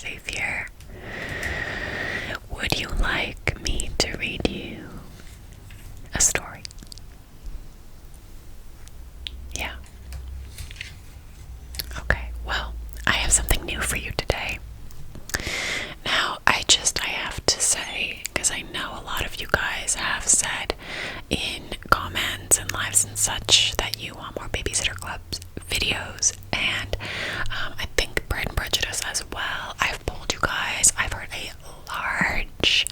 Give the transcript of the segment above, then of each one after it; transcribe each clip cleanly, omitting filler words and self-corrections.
safe here. Would you like me to read you a story? Yeah. Okay, well, I have something new for you today. Now, I have to say, because I know a lot of you guys have said in comments and lives and such that you want more Babysitter Club videos, and I think Pride and Prejudice as well. I've polled you guys. I've heard a large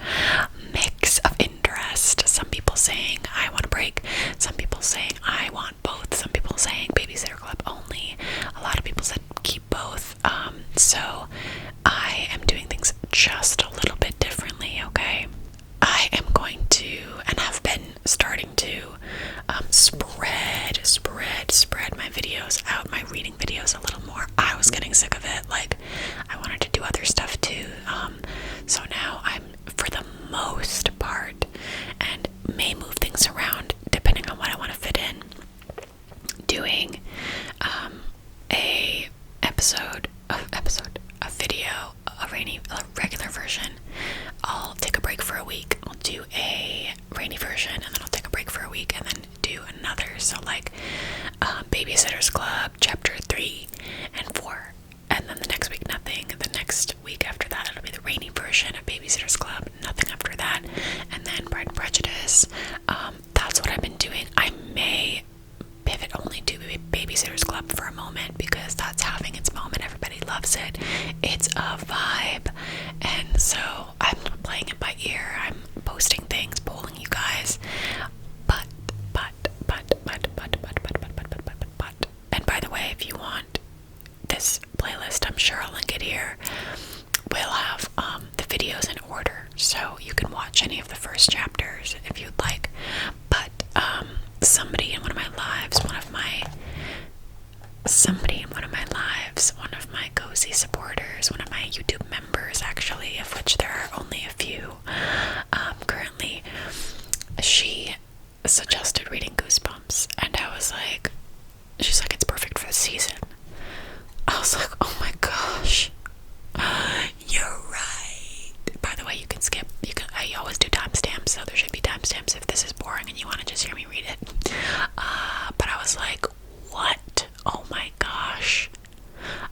mix of interest. Some people saying I want a break, some people saying I want both, some people saying Babysitter Club only. A lot of people said keep both. So I am doing things just a little bit differently, okay? I am going to, and have been starting to, spread my videos out, my reading videos a little more. I was getting sick of it. Like, I wanted to do other stuff too. So now I'm, for the most part, and may move things around depending on what I want to fit in, doing a video, a regular version. I'll take a break for a week. I'll do a rainy version, and then I'll take a break for a week, and then do another. So like Babysitters Club chapter 3 and 4, and then the next week nothing. The next week after that it'll be the rainy version of Babysitters Club, nothing after that, and then Pride and Prejudice. That's what I've been doing. I may pivot only to Babysitters Club for a moment because that's having its moment. Everybody loves it. It's a vibe, and so I'm playing it by ear. I'm posting things, polling you guys. But, and by the way, if you want this playlist, I'm sure I'll link it here. We'll have the videos in order, so you can watch any of the first chapters if you'd like. But somebody in one of my lives, one of my cozy supporters, one of my YouTube members, actually, of which there are only a few currently, she suggested reading Goosebumps, and I was like, she's like, it's perfect for the season. I was like, oh my gosh, you're right. By the way, you can skip. I always do timestamps, so there should be timestamps if this is boring and you want to just hear me read it. But I was like, what? Oh my gosh.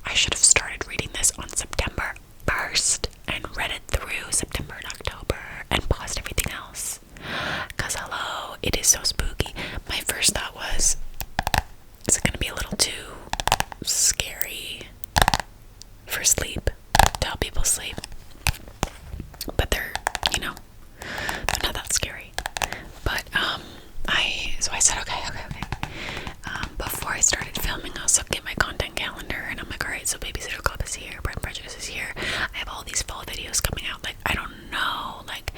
I should have started reading this on September 1st and read it through September and October and paused everything else. Because hello, it is so spooky. My first thought was, is it going to be a little too scary for sleep, to help people sleep? But they're not that scary. But I said okay. Before I started filming, I was looking at my content calendar, and I'm like, alright, so Babysitter Club is here, Pride and Prejudice is here. I have all these fall videos coming out. Like, I don't know, like,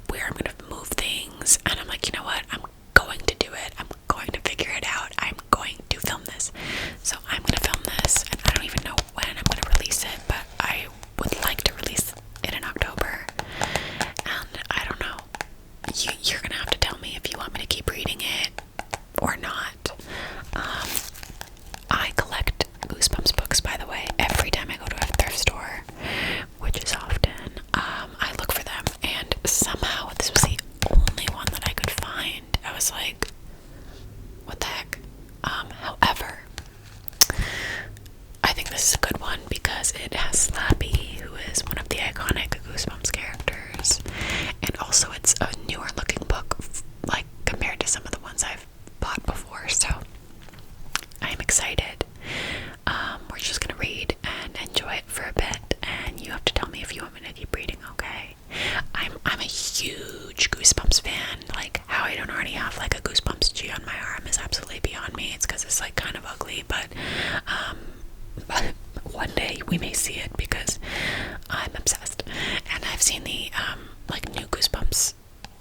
where I'm gonna move things, and I'm like, you know what? I'm going to do it. I'm going to figure it out. I'm going to film this. So I'm gonna film this, and I don't even know when I'm gonna release it, but I would like to release it in October. And I don't know. You're gonna have to tell me if you want me to keep reading it or not. I collect Goosebumps books, by the way. Every time I go to a thrift store, which is often, I look for them, and somehow this was the only one that I could find. I was like, what the heck? However, I think this is a good one because it has Slappy, who is one of the iconic Goosebumps characters, and also it's a newer looking book, like, compared to some of the ones I've bought before, so I'm excited. We're just gonna read and enjoy it for a bit, and you have to tell me if you want me to keep reading, okay? I'm a huge Goosebumps fan. Like, how I don't already have like a Goosebumps G on my arm is absolutely beyond me. It's because it's like kind of ugly, but one day we may see it because I'm obsessed. And I've seen the like new Goosebumps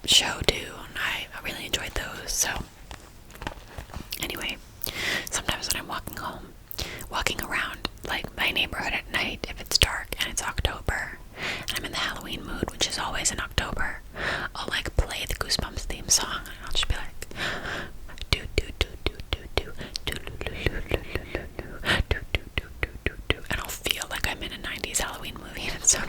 show too, and I really enjoyed those. So anyway, sometimes when I'm walking around like my neighborhood at night, if it's dark and it's October and I'm in the Halloween mood, which is always in October, I'll like play the Goosebumps theme song, and I'll just be like, do do do do do do do do do do do do do do do do, and I'll feel like I'm in a 90s Halloween movie, and it's so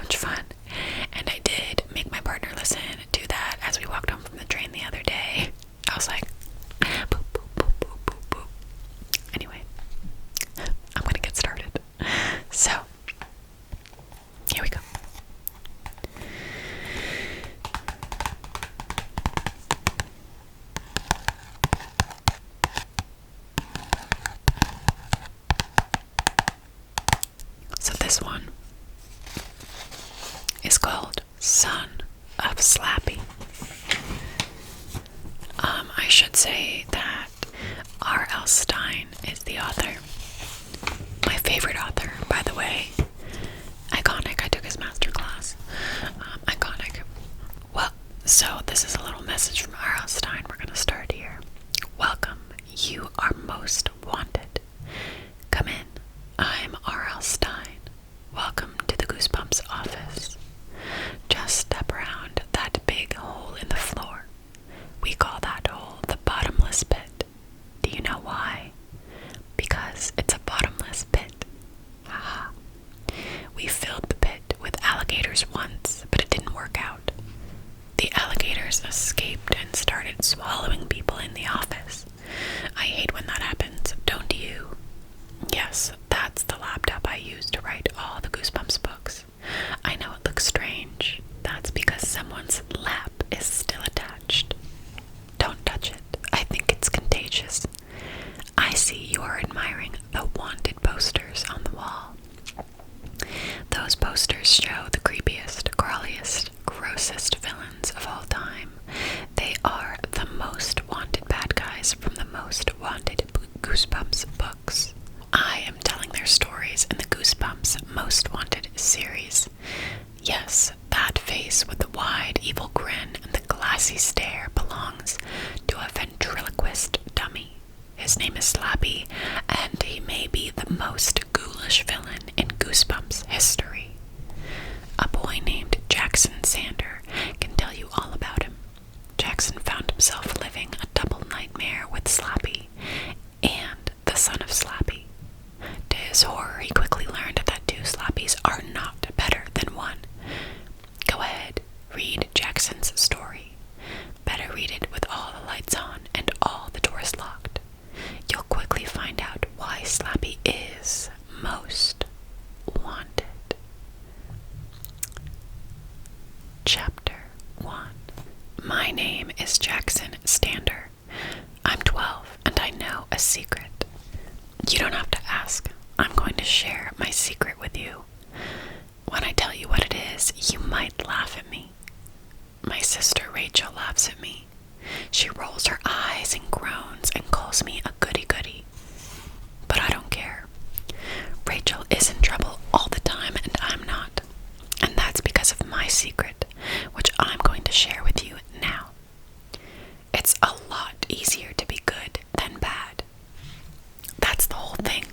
is called Son of Slappy. I should say that R.L. Stine is the author. My favorite author, by the way. Iconic. I took his masterclass. Iconic. Well, so this is a little message from R.L. Stine. We're gonna start here. Welcome. You are most wanted. Come in. I'm R.L. Stine. Welcome to the Goosebumps office. Just step around that big hole in the floor. We call that hole the bottomless pit. Do you know why? Because it's a bottomless pit. Haha. We filled the pit with alligators once, but it didn't work out. The alligators escaped and started swallowing people in the office. I hate when that happens, don't you? Yes, that's the laptop I use to write all the Goosebumps books. I know it looks strange. That's because someone's lap is still attached. Don't touch it. I think it's contagious. I see you are admiring the wanted posters on the wall. Those posters show the creepiest, crawliest, grossest villains of all time. They are the most wanted bad guys from the most wanted Goosebumps books. I am telling their stories in the Goosebumps Most Wanted series. Yes, that face with the wide, evil grin and the glassy stare belongs to a ventriloquist dummy. His name is Slappy, and he may be the most ghoulish villain in Goosebumps history. A boy named Jackson Sander can tell you all about him. Jackson found himself living a double nightmare with Slappy and the son of Slappy. To his horror, he quickly learned that two Slappies are not better than one. Go ahead, read Jackson's story. Better read it with all the lights on and all the doors locked. You'll quickly find out why Slappy is most wanted. Chapter 1. My name is Jackson Stander. I'm 12 and I know a secret. You don't have to ask. I'm going to share my secret with you. When I tell you what it is, you might laugh at me. My sister Rachel laughs at me. She rolls her eyes and groans and calls me a goody-goody. But I don't care. Rachel is in trouble all the time and I'm not. And that's because of my secret, which I'm going to share with you now. It's a lot easier to be good than bad. That's the whole thing.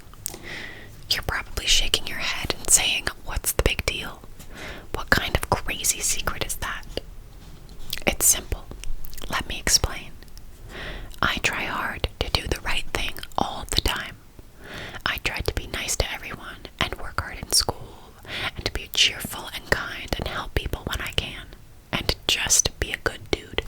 You're probably shaking your head and saying, what's the big deal? What kind of crazy secret is that? It's simple. Let me explain. I try hard to do the right thing all the time. I try to be nice to everyone and work hard in school and to be cheerful and kind and help people when I can and just be a good dude.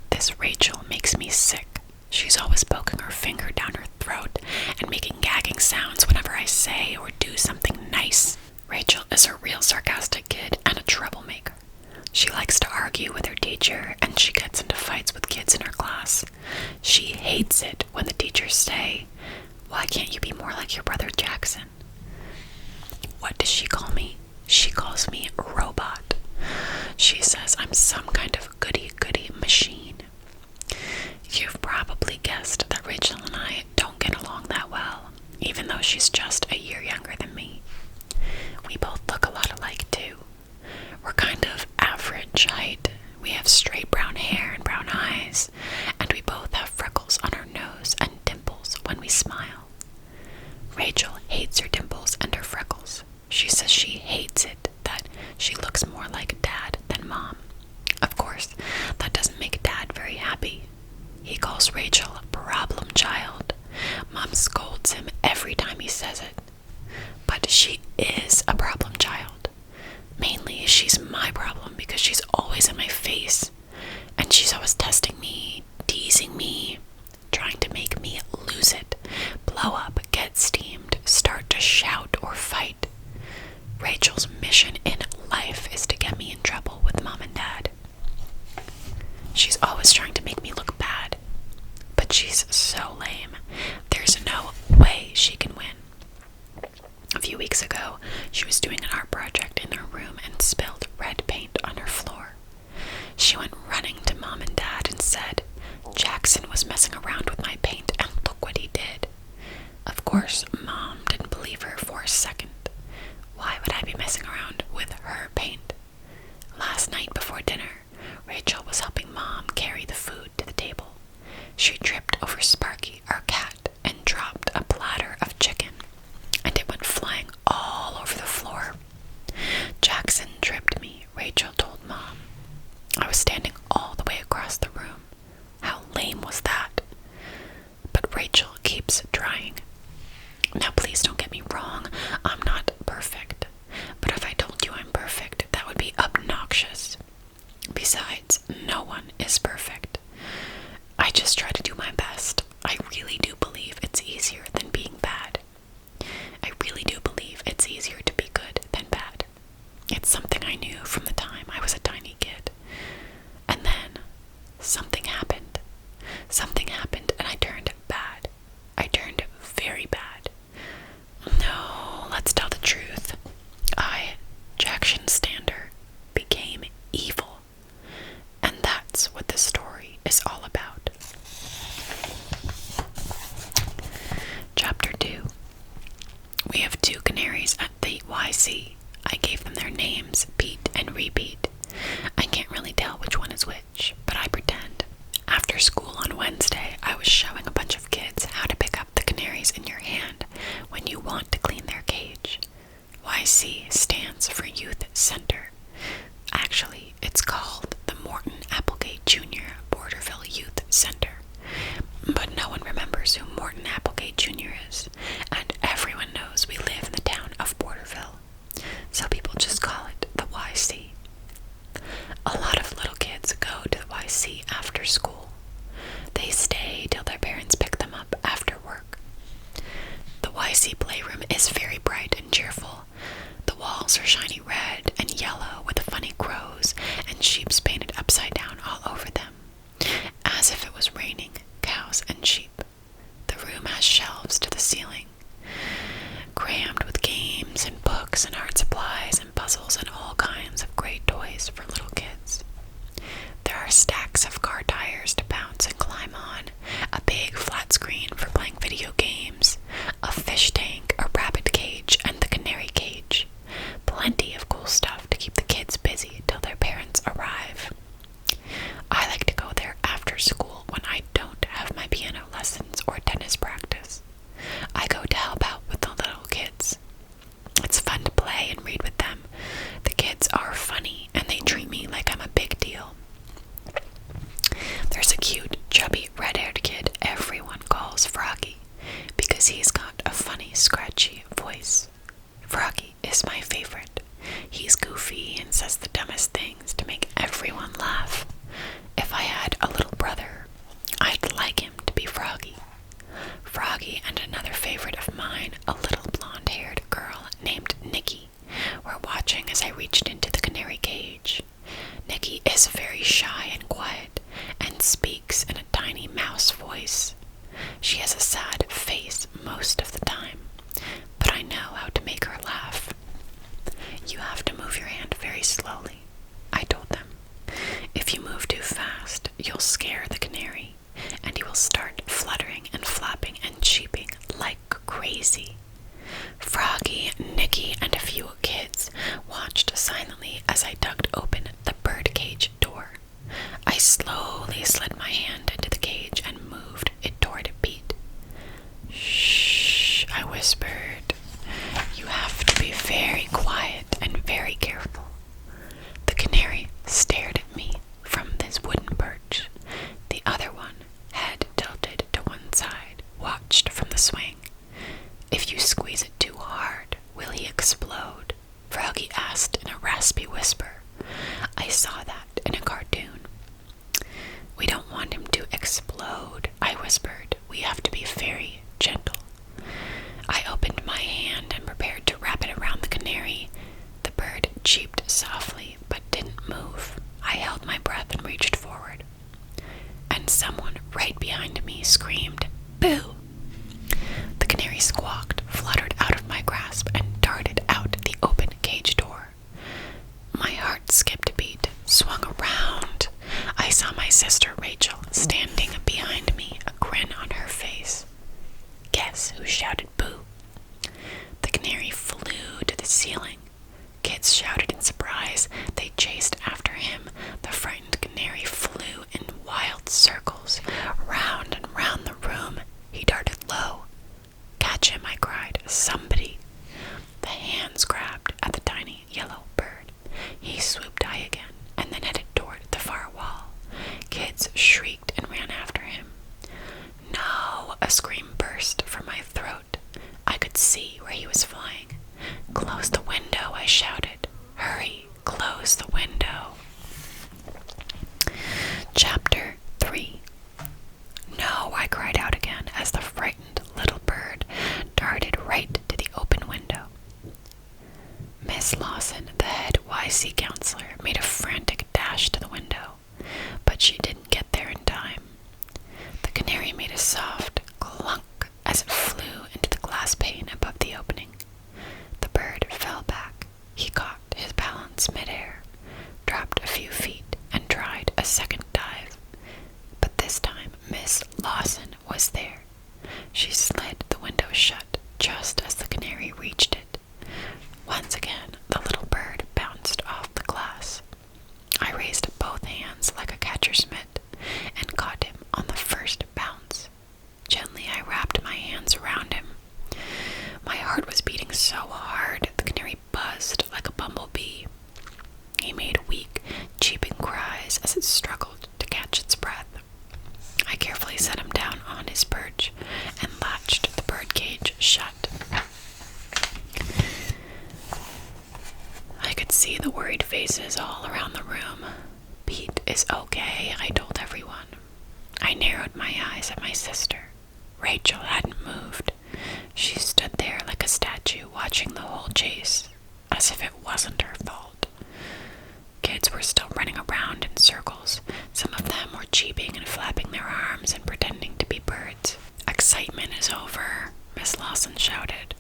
This Rachel makes me sick. She's always poking her finger down her throat and making gagging sounds whenever I say or do something nice. Rachel is a real sarcastic kid and a troublemaker. She likes to argue with her teacher and she gets into fights with kids in her class. She hates it when the teachers say, "Why can't you be more like your brother Jackson?" What does she call me? She calls me a robot. She says I'm some kind of goody-goody machine. You've probably guessed that Rachel and I don't get along that well, even though she's just a year younger than me. We both look a lot alike, too. We're kind of average height. We have straight brown hair and brown eyes, and we both have freckles on our nose and dimples when we smile. Rachel hates her dimples and her freckles. She says she hates it, that she looks more like Dad than Mom. Of course, that doesn't make Dad very happy. He calls Rachel a problem child. Mom scolds him every time he says it. But she is a problem child. Mainly, she's my problem because she's always in my face. And she's always testing me, teasing me, trying to make me lose it, blow up, get steamed, start to shout or fight. Rachel's mission in life is to get me in trouble with Mom and Dad. She's always trying to make me look bad. But she's so lame. There's no way she can win. A few weeks ago, She was doing an art project in her room and spilled red paint on her floor. She went running to Mom and Dad and said, "Jackson was messing around with my paint and look what he did." Of course, Mom didn't believe her for a second. Why would I be messing around with her paint? Last night before dinner, Rachel was helping Mom carry the food to the table. She tripped over Sparky, our cat, and dropped a platter of chicken, and it went flying all over the floor. "Jackson tripped me," Rachel told Mom. I was standing all the way across the room. How lame was that? But Rachel keeps trying. Now please don't get me wrong, I'm not perfect. But if I told you I'm perfect, that would be obnoxious. Besides, no one is perfect. I just try to do my best. I really do believe it's easier than being bad. I really do believe it's easier to be good than bad. It's something I knew from the time I was a tiny kid. And then, something happened. Something happened and I turned bad. I turned very bad. No, let's tell the truth. Jackson Stander, became evil. And that's what this story is all about. Chapter 2. We have 2 canaries at the YC. I gave them their names, Pete and Repeat. I can't really tell which one is which, but I pretend. After school on Wednesday, I was showing a bunch of kids how to pick up the canaries in your hand when you want to clean their cage. YC stands for Youth Center. Actually, it's called the Morton Applegate Jr. Borderville Youth Center. But no one remembers who Morton Applegate Jr. is, and everyone knows we live in the town of Borderville. So people just call it the YC. A lot of little kids go to the YC after school. They stay till their parents pick them up after work. The YC playroom is very bright and cheerful. The walls are shiny red and yellow with funny crows and sheeps painted upside down all over them, as if it was raining cows and sheep. The room has shelves to the ceiling, crammed with games and books and art supplies and puzzles and all kinds of great toys for little kids. There are stacks of car tires to bounce and climb on, a big flat screen for playing video games, a fish tank, a rabbit cage, and the canary cage. Plenty of cool stuff to keep the kids busy till their parents arrive. I like to go there after school when I don't have my piano lessons or tennis practice. I go to help out with the little kids. It's fun to play and read with them. The kids are funny and they treat me like I'm a big deal. There's a cute, chubby, red-haired kid everyone calls Froggy because he's got a funny, scratchy voice. Froggy is my favorite. He's goofy and says the dumbest things to make everyone laugh. If I had a little brother, I'd like him to be Froggy. Froggy and another favorite of mine, a little blonde-haired girl named Nikki, were watching as I reached into the canary cage. Nikki is very shy and quiet and speaks in a tiny mouse voice. She has a sad face most of the time, but I know how to make her laugh. You have to move your hand very slowly, I told them. If you move too fast, you'll scare the canary, and he will start fluttering and flapping and cheeping like crazy. Froggy, Nikki, and a few kids watched silently as I tugged open the birdcage door. I slowly slid my hand into the cage and moved it toward Pete. "Shh," I whispered. "You have to be very quiet and very careful." The canary stared at me from this wooden perch. The other one, head tilted to one side, watched from the swing. "If you squeeze it too hard, will he explode?" Froggy asked in a raspy whisper. I saw that in a cartoon. "We don't want him to explode," I whispered. "We have to be very gentle." I opened my hand and prepared to wrap it around the canary. The bird cheeped softly but didn't move. I held my breath and reached forward. And someone right behind me screamed, "Boo!" The canary squawked, fluttered out of my grasp, and darted out the ceiling. Kids shouted in surprise. They chased after him. The frightened canary flew in wild circles, round and round the room. He darted low. "Catch him," I cried. "Somebody." The hands grabbed at the tiny yellow bird. He swooped high again and then headed toward the far wall. Kids shrieked and ran after him. "No!" A scream burst from my throat. I could see where he was flying. "Close the window," I shouted. "Hurry, close the window." Chapter 3. "No!" I cried out again as the frightened little bird darted right to the open window. Miss Lawson, the head YC counselor, made a frantic dash to the window, but she didn't get there in time. The canary made a soft clunk as it flew into the glass pane above the opening. The bird fell back. He caught his balance midair, dropped a few feet, and tried a second dive. But this time, Miss Lawson was there. She slid the window shut just as the canary reached it. Once again, the little bird bounced off the glass. I raised both hands like a catcher's mitt and caught him on the first bounce. Gently, I wrapped my hands around him. My heart was beating so hard, the canary buzzed like a bumblebee. He made weak, cheeping cries as it struggled to catch its breath. I carefully set him down on his perch and latched the birdcage shut. I could see the worried faces all around the room. "Pete is okay," I told everyone. I narrowed my eyes at my sister. Rachel hadn't moved. She stood there like a statue watching the whole chase, as if it wasn't her fault. Kids were still running around in circles. Some of them were cheeping and flapping their arms and pretending to be birds. "Excitement is over," Miss Lawson shouted.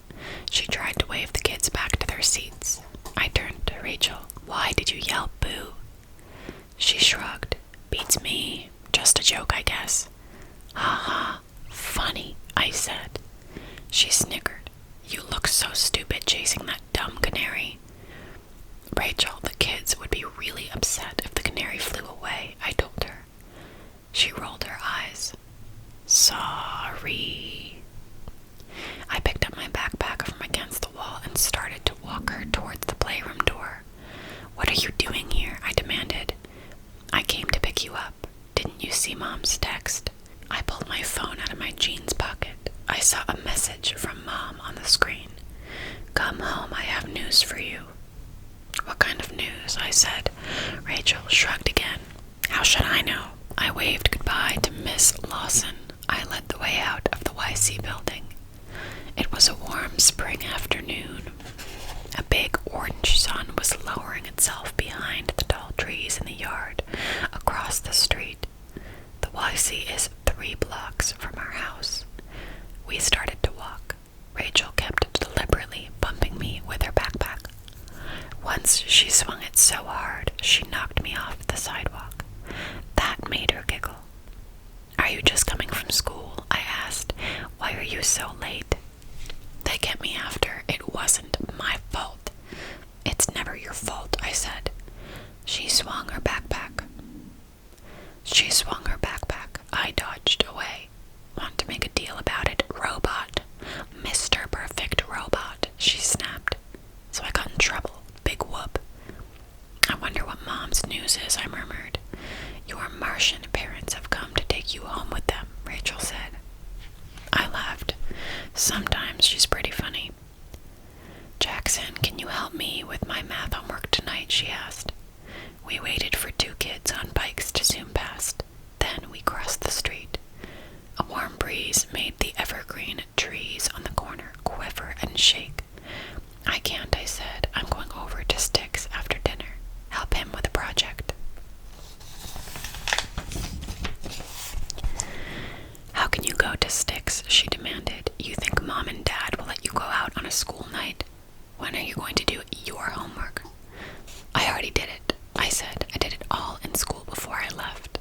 She tried to wave the kids back to their seats. I turned to Rachel. "Why did you yell boo?" She shrugged. "Beats me. Just a joke, I guess." "Ha ha. Funny," I said. She snickered. "You look so stupid chasing that dumb canary." "Rachel, the kids would be really upset if the canary flew away," I told her. She rolled her eyes. "Sorry." I picked up my backpack from against the wall and started to walk her towards the playroom door. "What are you doing here?" I demanded. "I came to pick you up. Didn't you see Mom's text?" I pulled my phone out of my jeans pocket. I saw a message from Mom on the screen. "Come home, I have news for you." "What kind of news?" I said. Rachel shrugged again. "How should I know?" I waved goodbye to Miss Lawson. I led the way out of the YC building. It was a warm spring afternoon. A big orange sun was lowering itself behind the tall trees in the yard across the street. The YC is 3 blocks from our house. We started to walk. Rachel kept deliberately bumping me with her backpack. Once she swung it so hard, she knocked me off the sidewalk. That made her giggle. "Are you just coming from school?" I asked. "Why are you so late?" "They kept me after. It wasn't my fault." "It's never your fault," I said. She swung her backpack. I dodged away. "Want to make a deal about it, robot?" "Mr. Perfect Robot," she snapped. So I got in trouble. Big whoop. "I wonder what Mom's news is," I murmured. "Your Martian parents have come to take you home with them," Rachel said. I laughed. Sometimes she's pretty funny. "Jackson, can you help me with my math homework tonight?" she asked. We waited for 2 kids on bikes to zoom past. Then we crossed the street. A warm breeze made the evergreen trees on the corner quiver and shake. "I can't," I said. "I'm going over to Sticks after dinner. Help him with a project." "How can you go to Sticks?" she demanded. "You think Mom and Dad will let you go out on a school night? When are you going to do your homework?" "I already did it," I said. "I did it all in school before I left."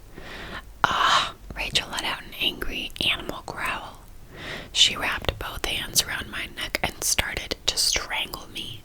"Ah!" Rachel let out an angry animal growl. She wrapped both hands around my neck and started to strangle me.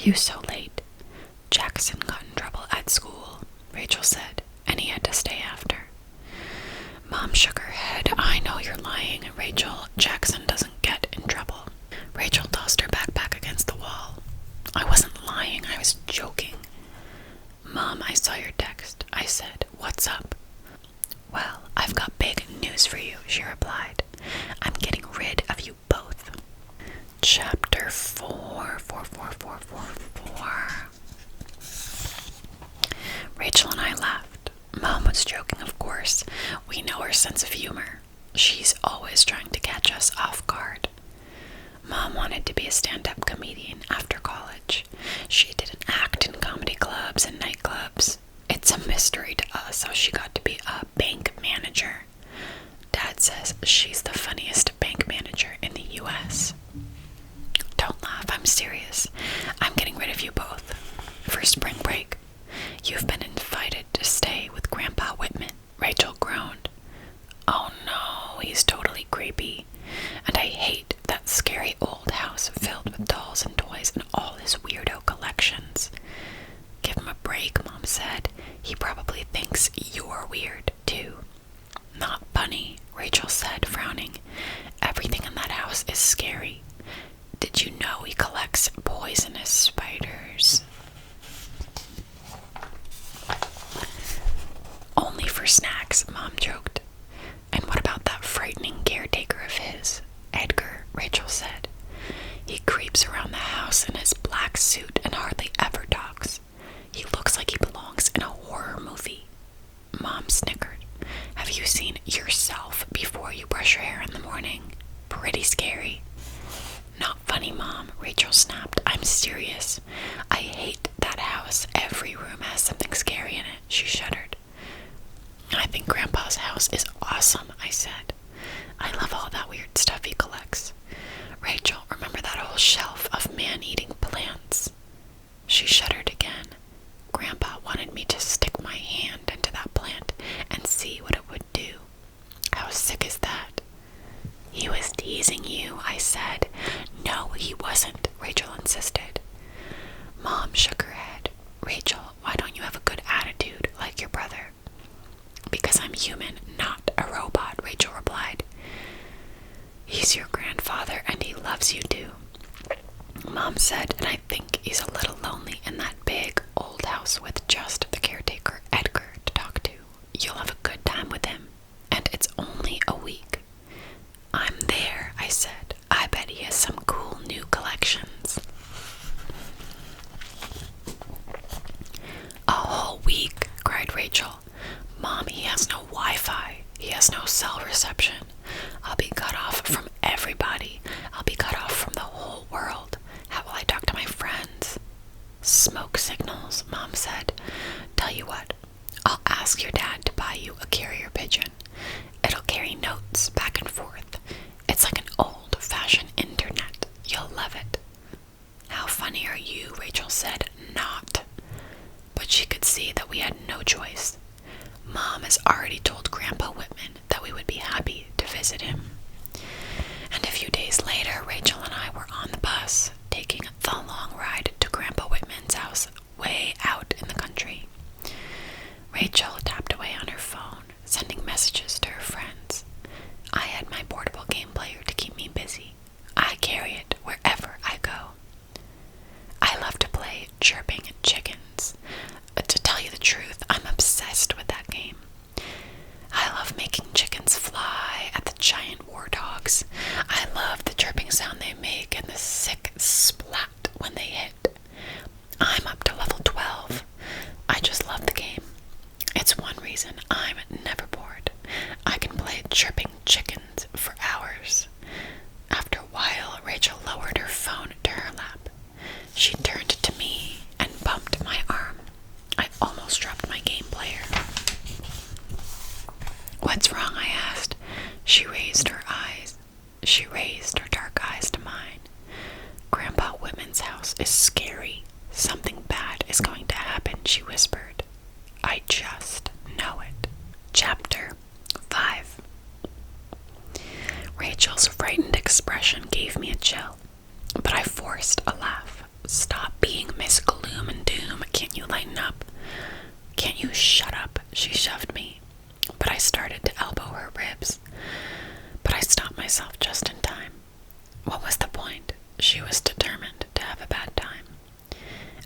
you so late? Jackson got in trouble at school, Rachel said, and he had to stay after. Mom shook her head. I know you're lying, Rachel. Jackson doesn't get in trouble. Rachel tossed her backpack against the wall. I wasn't lying, I was joking. Mom, I saw your text, I said. What's up? Well, I've got big news for you, she replied. I'm getting rid of you both. Chapter 4. Rachel and I laughed. Mom was joking, of course. We know her sense of humor. She's always trying to catch us off guard. Mom wanted to be a stand-up comedian after college. She did an act in comedy clubs and nightclubs. It's a mystery to us how she got to be a bank manager. Dad says she's the funniest bank manager in the U.S. Don't laugh, I'm serious. I'm getting rid of you both. For spring break. You've been invited to stay with Grandpa Whitman. Rachel groaned. Oh no, he's totally creepy. And I hate that scary old house filled with dolls and toys and all his weirdo collections. Give him a break, Mom said. He probably thinks you're weird, too. Not funny, Rachel said, frowning. Everything in that house is scary. Did you know he collects poisonous spiders? Only for snacks, Mom joked. And what about that frightening caretaker of his? Edgar, Rachel said. He creeps around the house in his black suit and hardly ever talks. He looks like he belongs in a horror movie. Mom snickered. Have you seen yourself before you brush your hair in the morning? Pretty scary. Not funny, Mom, Rachel snapped. I'm serious. I hate that house. Every room has something scary in it, she shuddered. I think Grandpa's house is awesome, I said. I love all that weird stuff he collects. Rachel, remember that whole shelf of man-eating plants? She shuddered again. Grandpa wanted me to stick my hand into that plant and see what it would do. How sick is that? He was teasing you, I said. No, he wasn't, Rachel insisted. Mom shook her head. Rachel, why don't you have a good attitude like your brother? Because I'm human, not a robot, Rachel replied. He's your grandfather and he loves you too, Mom said, and I think he's a little lonely in that big old house with just the caretaker, Edgar, to talk to. You'll have a good time with him, and it's only a week. I'm there, I said. I bet he has some cool new collections. A whole week, cried Rachel. Mom, he has no Wi-Fi. He has no cell reception. I'll be cut off from everybody. I'll be cut off from the whole world. How will I talk to my friends? Smoke signals, Mom said. Tell you what, I'll ask your dad to buy you a carrier pigeon. It'll carry notes back and forth. It's like an old-fashioned internet. You'll love it. How funny are you, Rachel said. Not. But she could see that we had no choice. Mom has already told Grandpa Whitman that we would be happy to visit him. And a few days later, Rachel and I were on the bus, taking the long ride to Grandpa Whitman's house way out in the country. Rachel tapped away on her phone, sending messages to her friends. I had my portable game player to keep me busy. I carry it wherever I go. I love to play Chirping Chickens. To tell you the truth, I'm obsessed with that game. I love making chickens fly at the giant warthogs. I love the chirping sound they make and the sick splat when they hit. I'm up to level 12. I just love the game. It's one reason I'm never bored. I can play Chirping Chickens for hours. After a while, Rachel lowered her phone to her lap. She turned to me and bumped my arm. I almost dropped my game player. What's wrong? I asked. She raised her dark eyes to mine. Grandpa Whitman's house is scary. Something bad is going to happen, she whispered. I just know it. Chapter 5. Rachel's frightened expression gave me a chill, but I forced a laugh. Stop being you shut up? She shoved me, but I started to elbow her ribs. But I stopped myself just in time. What was the point? She was determined to have a bad time.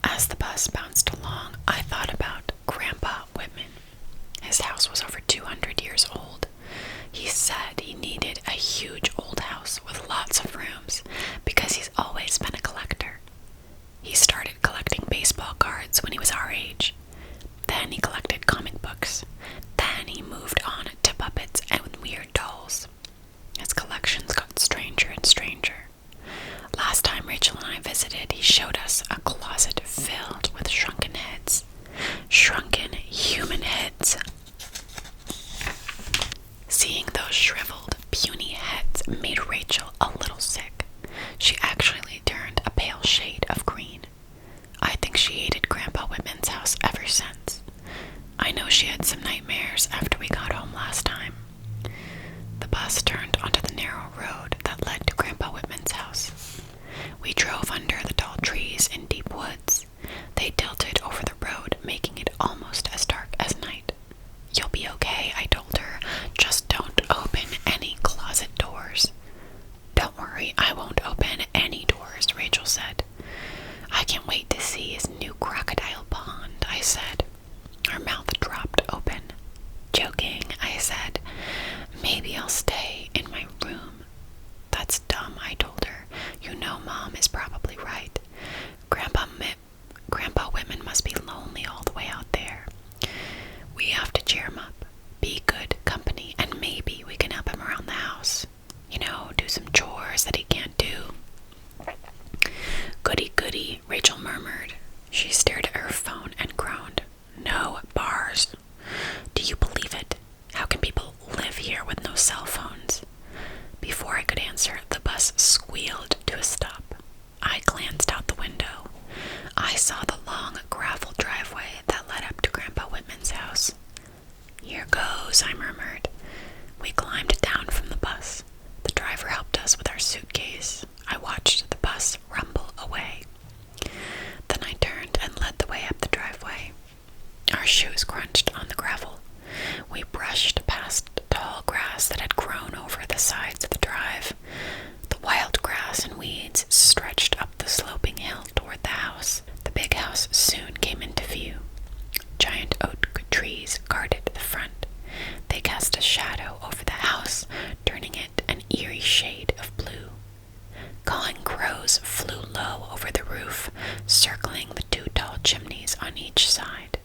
As the bus bounced along, I thought about Grandpa Whitman. His house was over 200 years old. He said he needed a huge old house with lots of rooms because he's always been a collector. He started collecting baseball cards when he was our age. Then he collected comic books. Then he moved on to puppets and weird dolls. His collections got stranger and stranger. Last time Rachel and I visited, he showed us a closet filled with shrunken heads. Shrunken human heads. Seeing those shriveled, puny heads made Rachel a little sick. She actually turned a pale shade of green. I think she hated Grandpa Whitman's house ever since. I know she had some nightmares after we got home last time. The bus turned onto the narrow road that led to Grandpa Whitman's house. We drove under the tall trees in deep woods. They tilted over the road, making it almost as dark as night. You'll be okay, I told her. Just don't open any closet doors. Don't worry, I won't open any doors, Rachel said. I can't wait to see his new crocodile pond, I said. Her mouth dropped open. Joking, I said. Maybe I'll stay in my room. That's dumb, I told her. You know Mom is probably right. Grandpa Whitman must be lonely all the way out there. We have to cheer him up, be good company, and maybe we can help him around the house. You know, do some chores that he can't do. Goody goody, Rachel murmured. She stared at her phone and groaned. No bars. Do you believe it? How can people live here with no cell phones? Before I could answer, the bus squealed to a stop. I glanced out the window. I saw the long gravel driveway that led up to Grandpa Whitman's house. Here goes, I murmured. We climbed down from the bus. The driver helped us with our suitcase. I watched the bus rumble away. Then I turned and led the way up the driveway. Our shoes crunched on the gravel. We brushed past tall grass that had grown over the sides of the drive. The wild grass and weeds stretched up the sloping hill toward the house. The big house soon came into view. Giant oak trees guarded the front. They cast a shadow over the house, turning it an eerie shade of blue. Cawing crows flew low over the roof, circling the two tall chimneys on each side.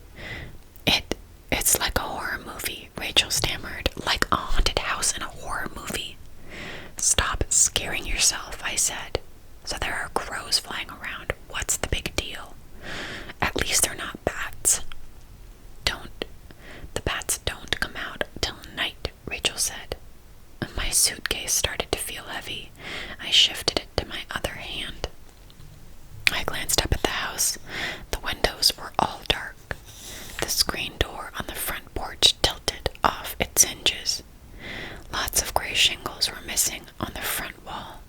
It's like a horror movie, Rachel stammered. Like a haunted house in a horror movie. Stop scaring yourself, I said. So there are crows flying around. What's the big deal? At least they're not bats. The bats don't come out till night, Rachel said. My suitcase started to feel heavy. I shifted it to my other hand. I glanced up at the house. The windows were all dark. The screen door on the front porch tilted off its hinges. Lots of gray shingles were missing on the front wall.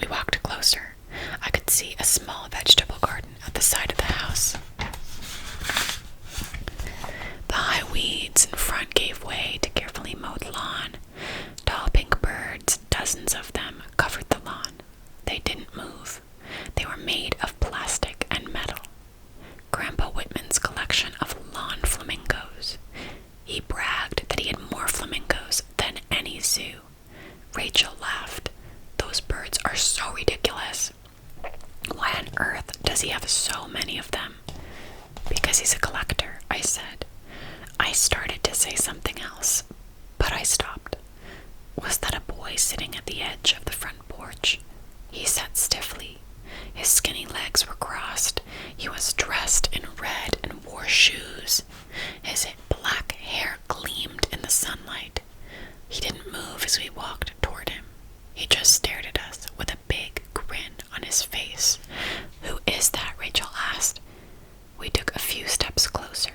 We walked closer. I could see a small vegetable garden at the side of the house. The high weeds in front gave way to carefully mowed lawn. Tall pink birds, dozens of them, covered the lawn. They didn't move. They were made of plastic and metal. Grandpa Whitman's collection of lawn flamingos. He bragged that he had more flamingos than any zoo. Rachel laughed. Those birds are so ridiculous. Why on earth does he have so many of them? Because he's a collector, I said. I started to say something else, but I stopped. Was that a boy sitting at the edge of the front porch? He sat stiffly. His skinny legs were crossed. He was dressed in red and wore shoes. His black hair gleamed in the sunlight. He didn't move as we walked toward him. He just stared at us with a big grin on his face. Who is that? Rachel asked. We took a few steps closer.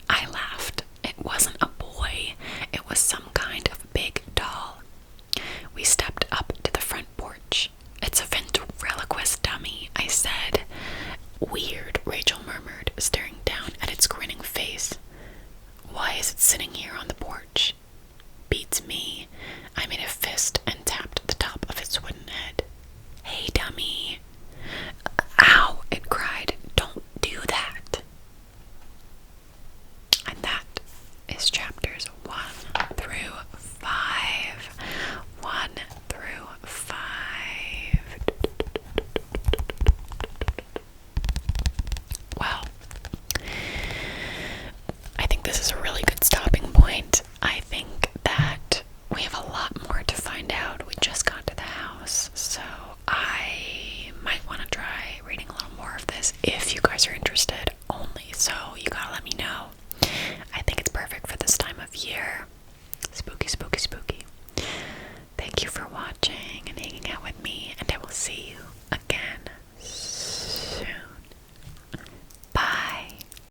I laughed. It wasn't a boy. It was some kind of big doll. We stepped up to the front porch. It's a ventriloquist dummy, I said. Weird, Rachel murmured, staring